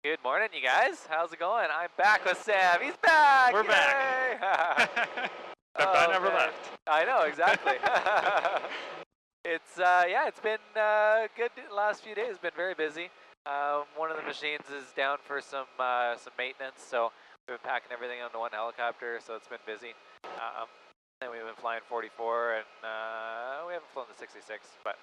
Good morning, you guys. How's it going? I'm back with Sam. He's back. We're Yay! back. I never left. I know, exactly. It's yeah, it's been good. The last few days been very busy. One of the machines is down for some maintenance, so we've been packing everything onto one helicopter. So it's been busy. And we've been flying 44, and we haven't flown the 66, but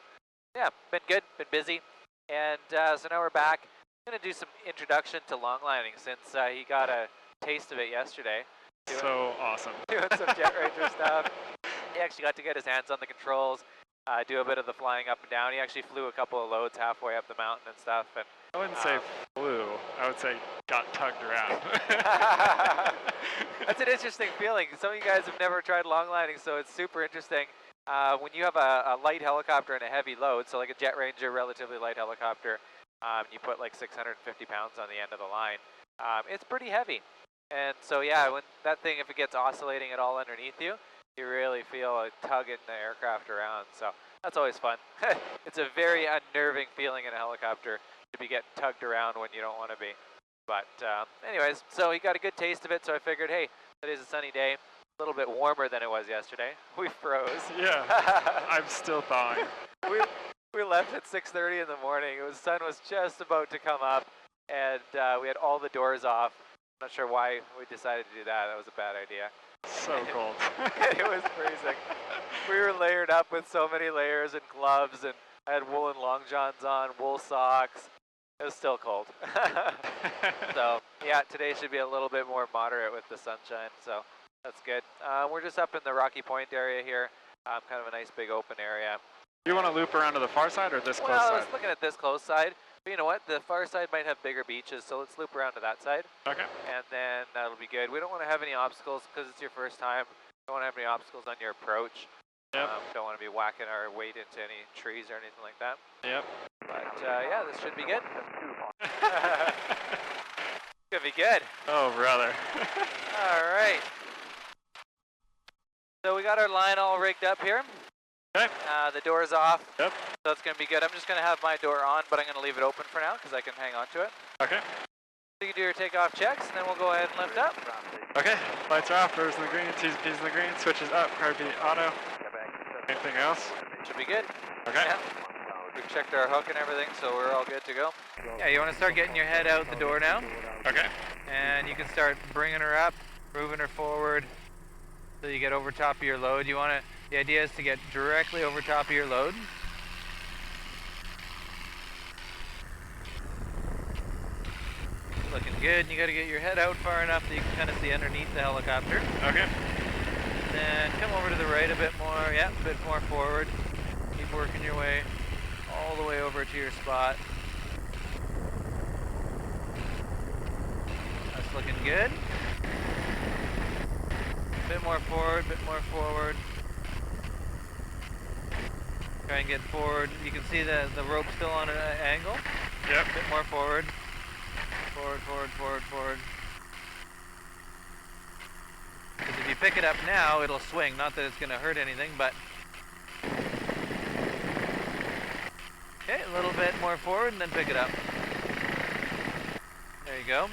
yeah, been good, been busy, and so now we're back. I'm gonna do some introduction to longlining since he got a taste of it yesterday. So awesome. Doing some Jet Ranger stuff. He actually got to get his hands on the controls, do a bit of the flying up and down. He actually flew a couple of loads halfway up the mountain and stuff. And I wouldn't say flew. I would say got tugged around. That's an interesting feeling. Some of you guys have never tried longlining, so it's super interesting. When you have a light helicopter and a heavy load, so like a Jet Ranger, relatively light helicopter, you put like 650 pounds on the end of the line. It's pretty heavy. And so yeah, when that thing, if it gets oscillating at all underneath you, you really feel a tug in the aircraft around. So that's always fun. It's a very unnerving feeling in a helicopter to be getting tugged around when you don't want to be. But anyways, so he got a good taste of it, so I figured, hey, today's a sunny day. A little bit warmer than it was yesterday. We froze. Yeah, I'm still thawing. We left at 6:30 in the morning. The sun was just about to come up, and we had all the doors off. I'm not sure why we decided to do that. That was a bad idea. So cold. It was freezing. We were layered up with so many layers and gloves, and I had woolen long johns on, wool socks. It was still cold. So yeah, today should be a little bit more moderate with the sunshine, so that's good. We're just up in the Rocky Point area here, kind of a nice big open area. You want to loop around to the far side or this close Well, side? I was looking at this close side, but you know what? The far side might have bigger beaches, so let's loop around to that side. Okay. And then that'll be good. We don't want to have any obstacles because it's your first time. Don't want to have any obstacles on your approach. Yep. Don't want to be whacking our weight into any trees or anything like that. Yep. But yeah, this should be good. Could be good. Oh, brother. All right. So we got our line all rigged up here. Okay. The door's off. Yep. So it's going to be good. I'm just going to have my door on, but I'm going to leave it open for now because I can hang on to it. Okay. You can do your takeoff checks, and then we'll go ahead and lift up. Okay. Lights are off, doors in the green, T's and P's in the green, switches up, car beat auto. Anything else? Should be good. Okay. Yeah. We've checked our hook and everything, so we're all good to go. Yeah, you want to start getting your head out the door now. Okay. And you can start bringing her up, moving her forward, so you get over top of your load. The idea is to get directly over top of your load. Looking good. You got to get your head out far enough that you can kind of see underneath the helicopter. Okay. Then come over to the right a bit more. Yeah, a bit more forward. Keep working your way all the way over to your spot. That's looking good. Bit more forward, bit more forward. Try and get forward. You can see the rope still on an angle. Yep. Bit more forward. Forward, forward, forward, forward. Because if you pick it up now, it'll swing. Not that it's going to hurt anything, but... Okay, a little bit more forward and then pick it up. There you go.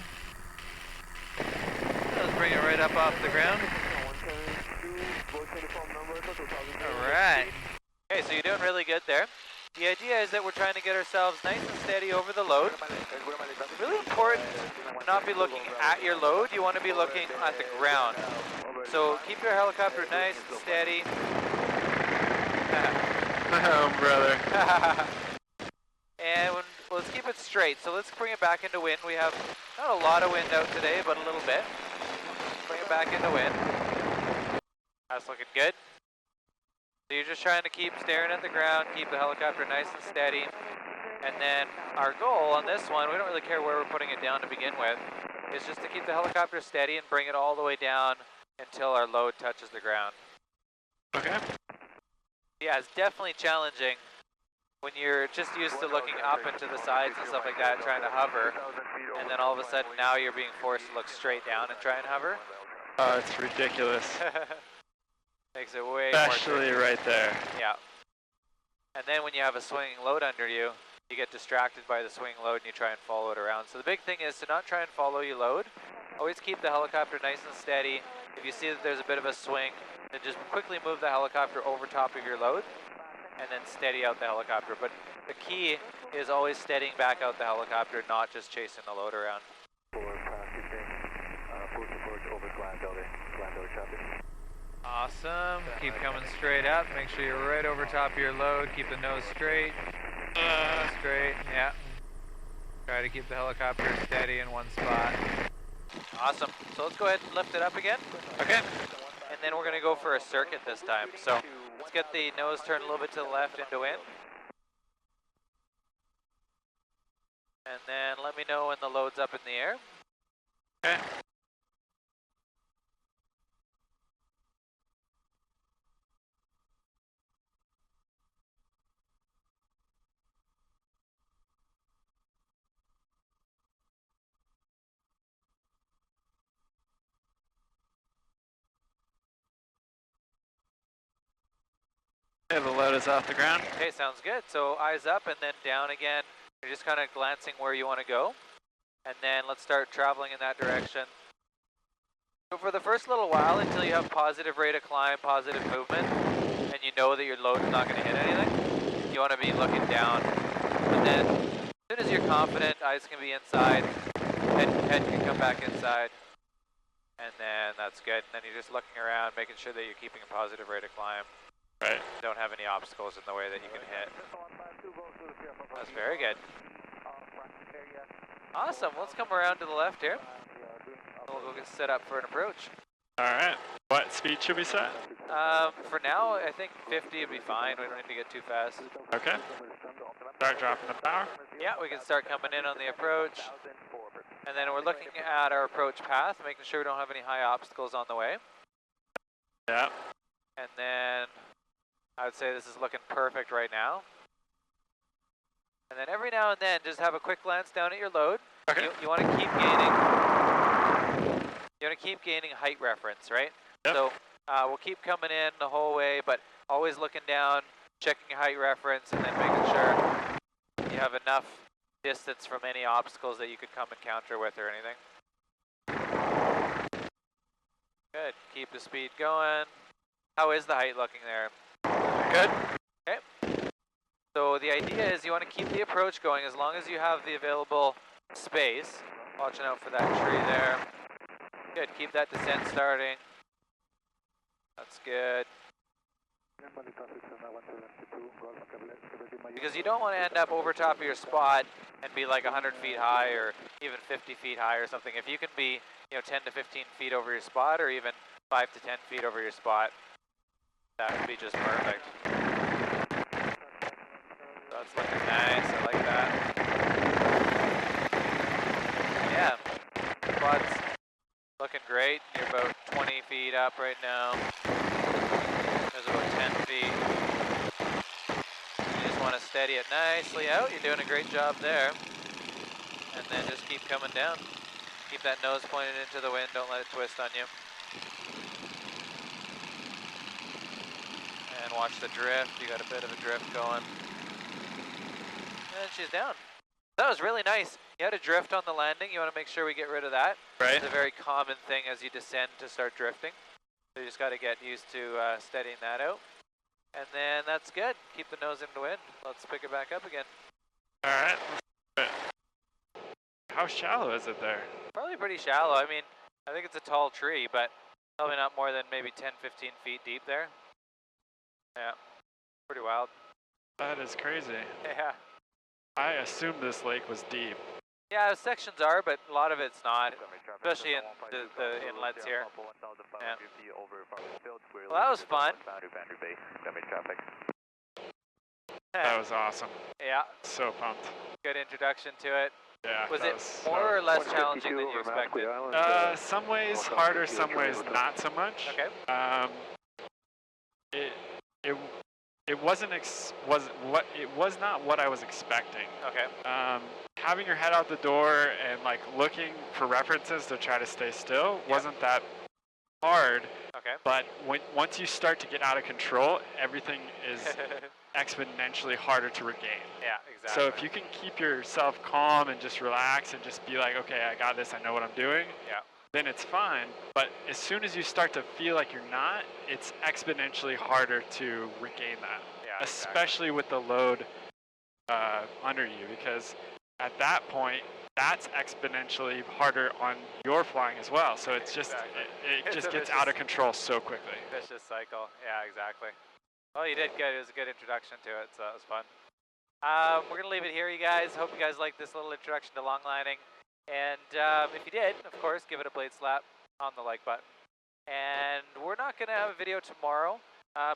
Let's bring it right up off the ground. Alright. Okay, so you're doing really good there. The idea is that we're trying to get ourselves nice and steady over the load. It's really important to not be looking at your load. You want to be looking at the ground. So keep your helicopter nice and steady. Oh, brother. And let's keep it straight. So let's bring it back into wind. We have not a lot of wind out today, but a little bit. Bring it back into wind. That's looking good. So you're just trying to keep staring at the ground, keep the helicopter nice and steady. And then our goal on this one, we don't really care where we're putting it down to begin with, is just to keep the helicopter steady and bring it all the way down until our load touches the ground. Okay. Yeah, it's definitely challenging when you're just used to looking up and to the sides and stuff like that, trying to hover, and then all of a sudden now you're being forced to look straight down and try and hover. Oh, it's ridiculous. Makes it way Especially more right there. Yeah. And then when you have a swinging load under you, you get distracted by the swing load and you try and follow it around. So the big thing is to not try and follow your load. Always keep the helicopter nice and steady. If you see that there's a bit of a swing, then just quickly move the helicopter over top of your load and then steady out the helicopter. But the key is always steadying back out the helicopter, not just chasing the load around. Awesome. Keep coming straight up. Make sure you're right over top of your load. Keep the nose straight. Straight, yeah. Try to keep the helicopter steady in one spot. Awesome. So let's go ahead and lift it up again. Okay. And then we're going to go for a circuit this time. So let's get the nose turned a little bit to the left into wind. And then let me know when the load's up in the air. Okay. Yeah, the load is off the ground. Okay, sounds good. So eyes up and then down again. You're just kind of glancing where you want to go. And then let's start traveling in that direction. So for the first little while, until you have positive rate of climb, positive movement, and you know that your load is not going to hit anything, you want to be looking down. But then, as soon as you're confident, eyes can be inside, head can come back inside. And then that's good. And then you're just looking around, making sure that you're keeping a positive rate of climb. Right. Don't have any obstacles in the way that you can hit. That's very good. Awesome. Let's come around to the left here. We'll go get set up for an approach. All right. What speed should we set? For now, I think 50 would be fine. We don't need to get too fast. Okay. Start dropping the power. Yeah, we can start coming in on the approach. And then we're looking at our approach path, making sure we don't have any high obstacles on the way. Yeah. And then I would say this is looking perfect right now. And then every now and then, just have a quick glance down at your load. Okay. You want to keep gaining. You want to keep gaining height reference, right? Yep. So we'll keep coming in the whole way, but always looking down, checking your height reference, and then making sure you have enough distance from any obstacles that you could come encounter with or anything. Good. Keep the speed going. How is the height looking there? Good. Okay. So the idea is you want to keep the approach going as long as you have the available space. Watching out for that tree there. Good. Keep that descent starting. That's good. Because you don't want to end up over top of your spot and be like 100 feet high or even 50 feet high or something. If you can be, 10 to 15 feet over your spot or even 5 to 10 feet over your spot, that would be just perfect. That's looking nice. I like that. Yeah. Quad's looking great. You're about 20 feet up right now. There's about 10 feet. You just want to steady it nicely out. You're doing a great job there. And then just keep coming down. Keep that nose pointed into the wind. Don't let it twist on you. And watch the drift. You got a bit of a drift going. And she's down. That was really nice. You had a drift on the landing. You want to make sure we get rid of that. Right. It's a very common thing as you descend to start drifting. So you just got to get used to steadying that out. And then that's good. Keep the nose into wind. Let's pick it back up again. All right. How shallow is it there? Probably pretty shallow. I mean, I think it's a tall tree, but probably not more than maybe 10, 15 feet deep there. Yeah, pretty wild. That is crazy. Yeah. I assumed this lake was deep. Yeah, sections are, but a lot of it's not, especially in the inlets here. Yeah. Well, that was fun. That was awesome. Yeah. So pumped. Good introduction to it. Yeah. Was it more or less challenging than you expected? Some ways harder, some ways not so much. Okay. It was not what I was expecting. Okay. Having your head out the door and like looking for references to try to stay still wasn't that hard. Okay. Okay. But once you start to get out of control, everything is exponentially harder to regain. Yeah, exactly. So if you can keep yourself calm and just relax and just be like, okay, I got this, I know what I'm doing, yeah. then it's fine. But as soon as you start to feel like you're not, it's exponentially harder to regain that. Yeah, especially with the load under you, because at that point, that's exponentially harder on your flying as well. So it's just it just gets out of control so quickly. Vicious cycle. Yeah, exactly. Well, you did good. It was a good introduction to it, so that was fun. We're gonna leave it here, you guys. Hope you guys liked this little introduction to longlining. And if you did, of course, give it a blade slap on the like button. And we're not gonna have a video tomorrow.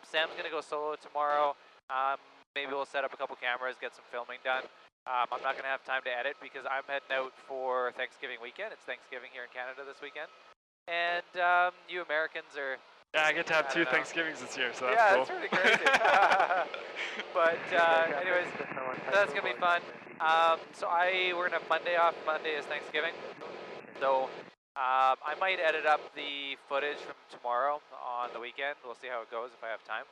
Sam's gonna go solo tomorrow. Maybe we'll set up a couple cameras, get some filming done. I'm not going to have time to edit because I'm heading out for Thanksgiving weekend. It's Thanksgiving here in Canada this weekend. And you Americans are... Yeah, I get to have 2 Thanksgivings this year, so that's cool. Yeah, cool. it's pretty crazy. But anyways, so that's going to be fun. We're going to have Monday off. Monday is Thanksgiving. So I might edit up the footage from tomorrow on the weekend. We'll see how it goes if I have time.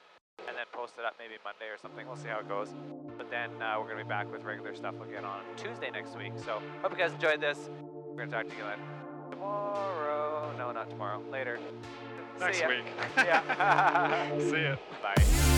And then post it up maybe Monday or something. We'll see how it goes. But then we're going to be back with regular stuff again on Tuesday next week. So hope you guys enjoyed this. We're going to talk to you again tomorrow. No, not tomorrow. Later. Next week. Yeah. See ya. Bye.